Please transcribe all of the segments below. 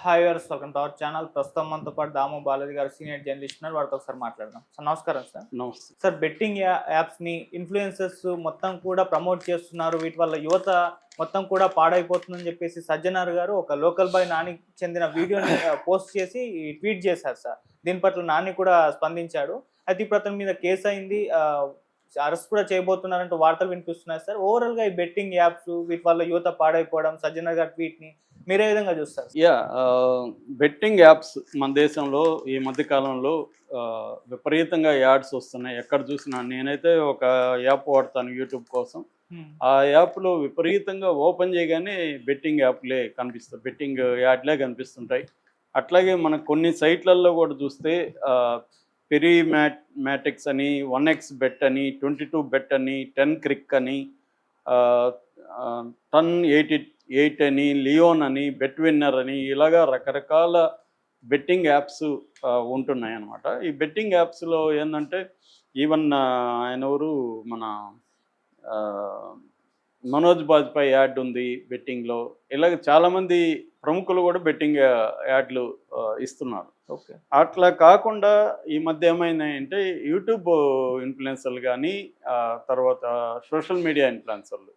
Hi viewers, welcome to our channel. ప్రస్తుతం మనతో పాటు దాము బాలాజీ గారు సీనియర్ జర్నలిస్ట్ ఉన్నారు. వారితో ఒకసారి మాట్లాడదాం. సార్ నమస్కారం సార్. నమస్తే. సార్, బెట్టింగ్ యాప్స్ని ఇన్ఫ్లుయెన్సర్స్ మొత్తం కూడా ప్రమోట్ చేస్తున్నారు. వీటి వల్ల యువత మొత్తం కూడా పాడైపోతుందని చెప్పేసి సజ్జనార్ గారు ఒక లోకల్ బాయ్ నానికి చెందిన వీడియోని పోస్ట్ చేసి ట్వీట్ చేశారు సార్. దీని పట్ల నాని కూడా స్పందించాడు. అయితే ఇప్పుడు అతని మీద కేసు అయింది, అరెస్ట్ కూడా చేయబోతున్నారంటూ వార్తలు వినిపిస్తున్నాయి సార్. ఓవరాల్ గా ఈ బెట్టింగ్ యాప్స్ వీటి వల్ల యువత పాడైపోవడం, సజ్జనార్ గారి ట్వీట్ ని మీరే విధంగా చూస్తారు? బెట్టింగ్ యాప్స్ మన దేశంలో ఈ మధ్య కాలంలో విపరీతంగా యాడ్స్ వస్తున్నాయి. ఎక్కడ చూసినా నేనైతే ఒక యాప్ వాడతాను యూట్యూబ్ కోసం. ఆ యాప్లో విపరీతంగా ఓపెన్ చేయగానే బెట్టింగ్ యాప్లే కనిపిస్తాయి, బెట్టింగ్ యాడ్లే కనిపిస్తుంటాయి. అట్లాగే మనకు కొన్ని సైట్లలో కూడా చూస్తే పెరీ మ్యాటిక్స్ అని, 1x బెట్ అని, 22 బెట్ అని, 10 క్రిక్ అని, టన్ 88 అని, లియోన్ అని, బెట్ విన్నర్ అని, ఇలాగా రకరకాల బెట్టింగ్ యాప్స్ ఉంటున్నాయి అన్నమాట. ఈ బెట్టింగ్ యాప్స్లో ఏంటంటే ఈవెన్ ఆయన ఎవరు మన మనోజ్ బాజ్పేయి యాడ్ ఉంది బెట్టింగ్లో. ఇలాగ చాలామంది ప్రముఖులు కూడా బెట్టింగ్ యాడ్లు ఇస్తున్నారు. ఓకే. అట్లా కాకుండా ఈ మధ్య ఏమైనాయంటే యూట్యూబ్ ఇన్ఫ్లుయెన్సర్లు కానీ, తర్వాత సోషల్ మీడియా ఇన్ఫ్లుయెన్సర్లు,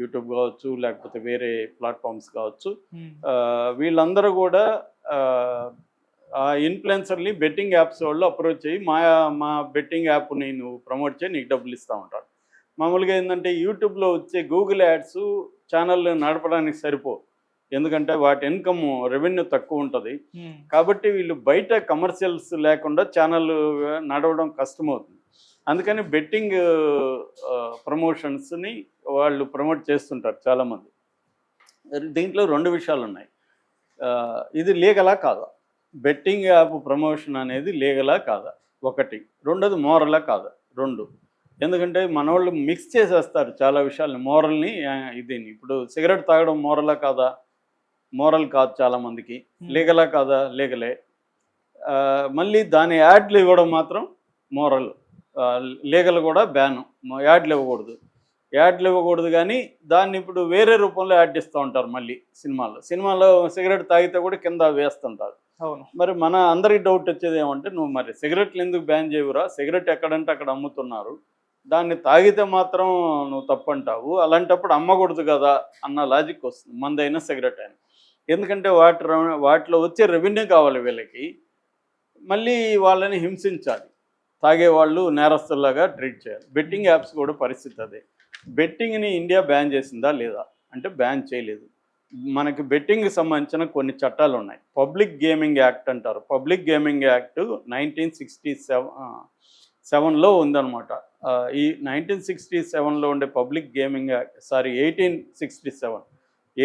యూట్యూబ్ కావచ్చు లేకపోతే వేరే ప్లాట్ఫామ్స్ కావచ్చు, వీళ్ళందరూ కూడా ఆ ఇన్ఫ్లుయెన్సర్ని బెట్టింగ్ యాప్స్ వాళ్ళు అప్రోచ్ అయ్యి మా బెట్టింగ్ యాప్ నేను ప్రమోట్ చేయి, నీకు డబ్బులు ఇస్తూ ఉంటారు. మామూలుగా ఏంటంటే యూట్యూబ్లో వచ్చే గూగుల్ యాడ్స్ ఛానల్ నడపడానికి సరిపో, ఎందుకంటే వాటి ఇన్కమ్ రెవెన్యూ తక్కువ ఉంటుంది. కాబట్టి వీళ్ళు బయట కమర్షియల్స్ లేకుండా ఛానల్ నడవడం కష్టమవుతుంది. అందుకని బెట్టింగ్ ప్రమోషన్స్ని వాళ్ళు ప్రమోట్ చేస్తుంటారు చాలామంది. దీంట్లో రెండు విషయాలు ఉన్నాయి. ఇది లీగలా కాదా, బెట్టింగ్ యాప్ ప్రమోషన్ అనేది లీగలా కాదా ఒకటి, రెండోది మోరలా కాదా రెండు. ఎందుకంటే మన వాళ్ళు మిక్స్ చేసేస్తారు చాలా విషయాల్ని, మోరల్ని ఇదిని. ఇప్పుడు సిగరెట్ తాగడం మోరలా కాదా, మోరల్ కాదు చాలామందికి. లీగలా కాదా, లీగలే. మళ్ళీ దాని యాడ్లు ఇవ్వడం మాత్రం మోరల్. లీగల్ కూడా బ్యాను, యాడ్లు ఇవ్వకూడదు. కానీ దాన్ని ఇప్పుడు వేరే రూపంలో యాడ్ ఇస్తూ ఉంటారు. మళ్ళీ సినిమాలో సిగరెట్ తాగితే కూడా కింద వేస్తుంటారు. అవును. మరి మన అందరికి డౌట్ వచ్చేది ఏమంటే, నువ్వు మరి సిగరెట్లు ఎందుకు బ్యాన్ చేయవురా, సిగరెట్ ఎక్కడంటే అక్కడ అమ్ముతున్నారు, దాన్ని తాగితే మాత్రం నువ్వు తప్పంటావు, అలాంటప్పుడు అమ్మకూడదు కదా అన్న లాజిక్ వస్తుంది, మందైనా సిగరెట్ అయినా. ఎందుకంటే వాటిలో వచ్చే రెవెన్యూ కావాలి వీళ్ళకి. మళ్ళీ వాళ్ళని హింసించాలి, తాగేవాళ్ళు నేరస్తుల్లాగా ట్రీట్ చేయాలి. బెట్టింగ్ యాప్స్ కూడా పరిస్థితి అదే. బెట్టింగ్ని ఇండియా బ్యాన్ చేసిందా లేదా అంటే బ్యాన్ చేయలేదు. మనకి బెట్టింగ్కి సంబంధించిన కొన్ని చట్టాలు ఉన్నాయి. పబ్లిక్ గేమింగ్ యాక్ట్ అంటారు. పబ్లిక్ గేమింగ్ యాక్ట్ 1967లో ఉందన్నమాట. ఈ 1967లో ఉండే పబ్లిక్ గేమింగ్ యాక్ట్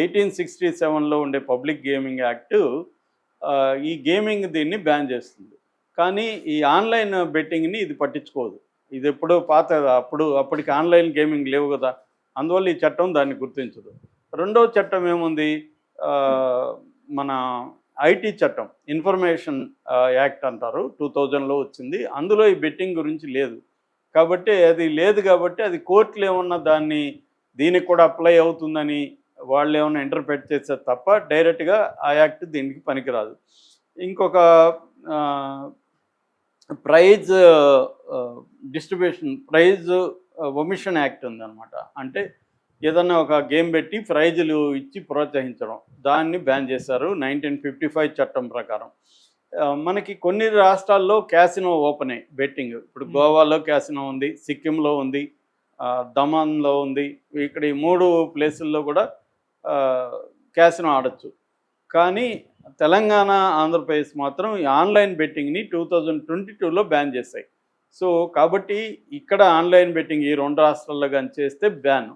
1867లో ఉండే పబ్లిక్ గేమింగ్ యాక్ట్ ఈ గేమింగ్ దీన్ని బ్యాన్ చేస్తుంది. కానీ ఈ ఆన్లైన్ బెట్టింగ్ని ఇది పట్టించుకోదు. ఇది ఎప్పుడో పాత, అప్పటికి ఆన్లైన్ గేమింగ్ లేవు కదా, అందువల్ల ఈ చట్టం దాన్ని గుర్తించదు. రెండవ చట్టం ఏముంది, మన ఐటీ చట్టం, ఇన్ఫర్మేషన్ యాక్ట్ అంటారు, 2000లో వచ్చింది. అందులో ఈ బెట్టింగ్ గురించి లేదు. కాబట్టి అది కోర్టులు ఏమన్నా దీనికి కూడా అప్లై అవుతుందని వాళ్ళు ఏమన్నా ఇంటర్ప్రెట్ చేస్తారు తప్ప డైరెక్ట్గా ఆ యాక్ట్ దీనికి పనికిరాదు. ఇంకొక prize distribution, prize omission act ఉందన్నమాట. అంటే ఏదన్నా ఒక గేమ్ పెట్టి ప్రైజులు ఇచ్చి ప్రోత్సహించడం, దాన్ని బ్యాన్ చేశారు 1955 చట్టం ప్రకారం. మనకి కొన్ని రాష్ట్రాల్లో క్యాసినో ఓపెన్ అయ్యి బెట్టింగ్, ఇప్పుడు గోవాలో క్యాసినో ఉంది, సిక్కింలో ఉంది, దమన్లో ఉంది. ఇక్కడ ఈ 3 ప్లేసుల్లో కూడా క్యాసినో ఆడచ్చు. కానీ తెలంగాణ, ఆంధ్రప్రదేశ్ మాత్రం ఈ ఆన్లైన్ బెట్టింగ్ని 2022లో బ్యాన్ చేశాయి. సో కాబట్టి ఇక్కడ ఆన్లైన్ బెట్టింగ్ ఈ 2 రాష్ట్రాల్లో కానీ చేస్తే బ్యాన్.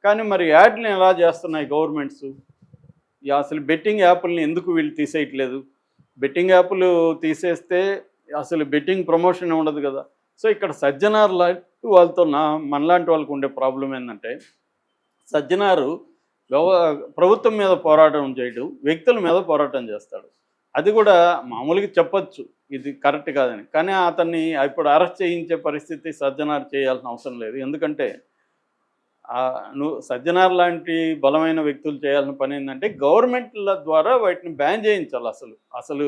కానీ మరి యాడ్ని ఎలా చేస్తున్నాయి గవర్నమెంట్స్? అసలు బెట్టింగ్ యాప్లని ఎందుకు వీళ్ళు తీసేయట్లేదు? బెట్టింగ్ యాప్లు తీసేస్తే అసలు బెట్టింగ్ ప్రమోషన్ ఉండదు కదా. సో ఇక్కడ సజ్జనార్ లాంటి వాళ్ళతో మనలాంటి వాళ్ళకు ఉండే ప్రాబ్లం ఏంటంటే, సజ్జనారు ప్రభుత్వం మీద పోరాటం చేయడు, వ్యక్తుల మీద పోరాటం చేస్తాడు. అది కూడా మామూలుగా చెప్పచ్చు ఇది కరెక్ట్ కాదని, కానీ అతన్ని ఇప్పుడు అరెస్ట్ చేయించే పరిస్థితి సజ్జనార్ చేయాల్సిన అవసరం లేదు. ఎందుకంటే నువ్వు సజ్జనార్ లాంటి బలమైన వ్యక్తులు చేయాల్సిన పని ఏంటంటే గవర్నమెంట్ల ద్వారా వాటిని బ్యాన్ చేయించాలి. అసలు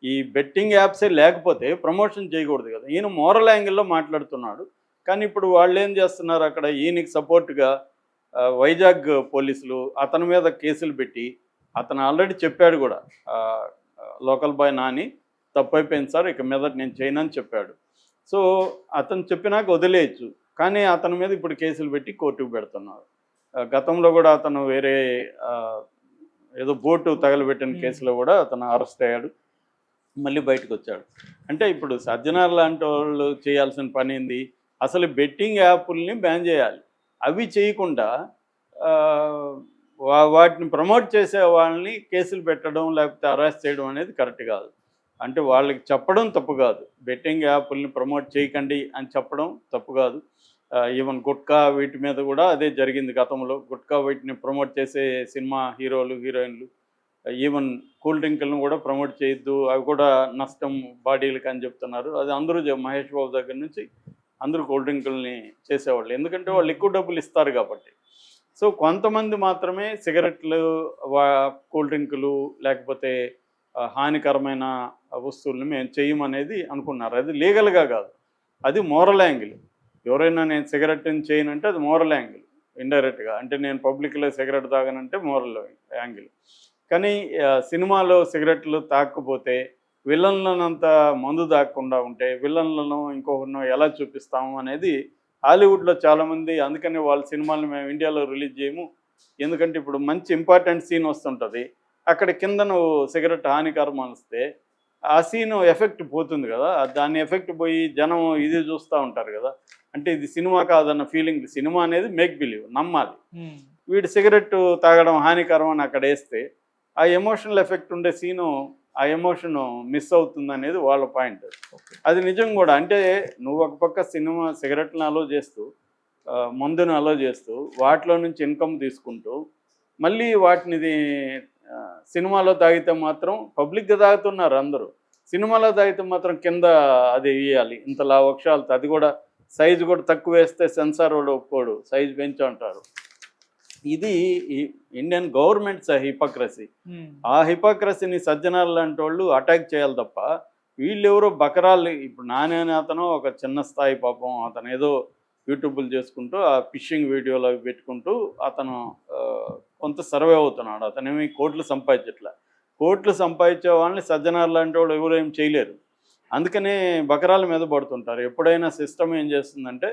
ఈ బెట్టింగ్ యాప్సే లేకపోతే ప్రమోషన్ చేయకూడదు కదా. ఈయన మోరల్ యాంగిల్లో మాట్లాడుతున్నాడు. కానీ ఇప్పుడు వాళ్ళు ఏం చేస్తున్నారు, అక్కడ ఈయనకి సపోర్ట్గా వైజాగ్ పోలీసులు అతని మీద కేసులు పెట్టి, అతను ఆల్రెడీ చెప్పాడు కూడా, లోకల్ బాయ్ నాని తప్పైపోయింది సార్, ఇక మీద నేను చేయనని చెప్పాడు. సో అతను చెప్పినాక వదిలేయచ్చు, కానీ అతని మీద ఇప్పుడు కేసులు పెట్టి కోర్టుకు పెడుతున్నారు. గతంలో కూడా అతను వేరే ఏదో బోటు తగలబెట్టిన కేసులో కూడా అతను అరెస్ట్ అయ్యాడు, మళ్ళీ బయటకు వచ్చాడు. అంటే ఇప్పుడు సజ్జనార్ లాంటి వాళ్ళు చేయాల్సిన పని ఏంది, అసలు బెట్టింగ్ యాప్ల్ని బ్యాన్ చేయాలి. అవి చేయకుండా వాటిని ప్రమోట్ చేసే వాళ్ళని కేసులు పెట్టడం లేకపోతే అరెస్ట్ చేయడం అనేది కరెక్ట్ కాదు. అంటే వాళ్ళకి చెప్పడం తప్పు కాదు, బెట్టింగ్ యాప్ల్ని ప్రమోట్ చేయకండి అని చెప్పడం తప్పు కాదు. ఈవెన్ గుట్కా వీటి మీద కూడా అదే జరిగింది గతంలో. గుట్కా వీటిని ప్రమోట్ చేసే సినిమా హీరోలు హీరోయిన్లు, ఈవెన్ కూల్ డ్రింకులను కూడా ప్రమోట్ చేయొద్దు, అవి కూడా నష్టం బాడీలకి అని చెప్తున్నారు. అది అందరూ మహేష్ బాబు దగ్గర నుంచి అందరూ కూల్ డ్రింకుల్ని చేసేవాళ్ళు, ఎందుకంటే వాళ్ళు ఎక్కువ డబ్బులు ఇస్తారు కాబట్టి. సో కొంతమంది మాత్రమే సిగరెట్లు, కూల్ డ్రింకులు లేకపోతే హానికరమైన వస్తువులను మేము చేయమనేది అనుకున్నారు. అది లీగల్గా కాదు, అది మోరల్ యాంగిల్. ఎవరైనా నేను సిగరెట్ని చేయనంటే అది మోరల్ యాంగిల్ ఇండైరెక్ట్గా. అంటే నేను పబ్లిక్లో సిగరెట్ తాగనంటే మోరల్ యాంగిల్. కానీ సినిమాలో సిగరెట్లు తాగకపోతే విలన్లనంత మందు తాగకుండా ఉంటే విలన్లను ఇంకొకరినో ఎలా చూపిస్తాము అనేది హాలీవుడ్లో చాలామంది, అందుకని వాళ్ళ సినిమాలను మేము ఇండియాలో రిలీజ్ చేయము, ఎందుకంటే ఇప్పుడు మంచి ఇంపార్టెంట్ సీన్ వస్తుంటుంది, అక్కడ కింద నువ్వు సిగరెట్ హానికరం అనిస్తే ఆ సీన్ ఎఫెక్ట్ పోతుంది కదా, దాని ఎఫెక్ట్ పోయి జనం ఇది చూస్తూ ఉంటారు కదా. అంటే ఇది సినిమా కాదన్న ఫీలింగ్. సినిమా అనేది మేక్ బిలీవ్, నమ్మాలి. వీడు సిగరెట్ తాగడం హానికరం అని అక్కడ వేస్తే ఆ ఎమోషనల్ ఎఫెక్ట్ ఉండే సీను, ఆ ఎమోషన్ మిస్ అవుతుంది అనేది వాళ్ళ పాయింట్. అది నిజం కూడా. అంటే నువ్వు ఒక పక్క సిగరెట్లను అలో చేస్తూ, మందును అలో చేస్తూ, వాటిలో నుంచి ఇన్కమ్ తీసుకుంటూ, మళ్ళీ వాటిని సినిమాలో తాగితే మాత్రం పబ్లిక్గా తాగుతున్నారు అందరూ, సినిమాలో తాగితే మాత్రం కింద అది వేయాలి ఇంతలా వక్షాలతో, అది కూడా సైజు కూడా తక్కువ వేస్తే సెన్సార్ వాడు ఒప్పుకోడు, సైజు పెంచి అంటారు. ఇది ఇండియన్ గవర్నమెంట్స్ హిపోక్రసీ. ఆ హిపోక్రసీని సజ్జనార్ లాంటి వాళ్ళు అటాక్ చేయాలి తప్ప వీళ్ళు ఎవరో బకరాలు. ఇప్పుడు నాని అనే అతను ఒక చిన్న స్థాయి పాపం, అతను ఏదో యూట్యూబ్లు చేసుకుంటూ ఆ ఫిషింగ్ వీడియోలు అవి పెట్టుకుంటూ అతను కొంత సర్వే అవుతున్నాడు. అతనేమి కోట్లు సంపాదించట్లే. కోట్లు సంపాదించే వాళ్ళని సజ్జనార్ లాంటి వాళ్ళు ఎవరు ఏం చేయలేరు. అందుకనే బకరాల మీద పడుతుంటారు. ఎప్పుడైనా సిస్టమ్ ఏం చేస్తుందంటే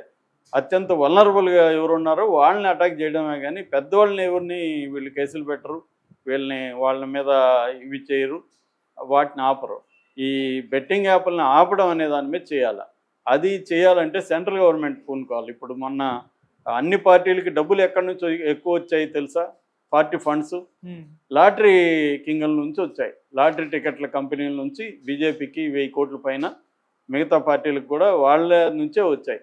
అత్యంత వల్నరబుల్గా ఎవరు ఉన్నారో వాళ్ళని అటాక్ చేయడమే కానీ పెద్దవాళ్ళని ఎవరిని వీళ్ళు కేసులు పెట్టరు, వాళ్ళ మీద ఇవి చేయరు, వాటిని ఆపరు. ఈ బెట్టింగ్ యాప్లను ఆపడం అనే దాని మీద చేయాలి. అది చేయాలంటే సెంట్రల్ గవర్నమెంట్ పూనుకోవాలి. ఇప్పుడు మొన్న అన్ని పార్టీలకి డబ్బులు ఎక్కడి నుంచి ఎక్కువ వచ్చాయి తెలుసా? పార్టీ ఫండ్స్ లాటరీ కింగుల నుంచి వచ్చాయి. లాటరీ టికెట్ల కంపెనీల నుంచి బీజేపీకి 1000 కోట్ల పైన, మిగతా పార్టీలకు కూడా వాళ్ళ నుంచే వచ్చాయి.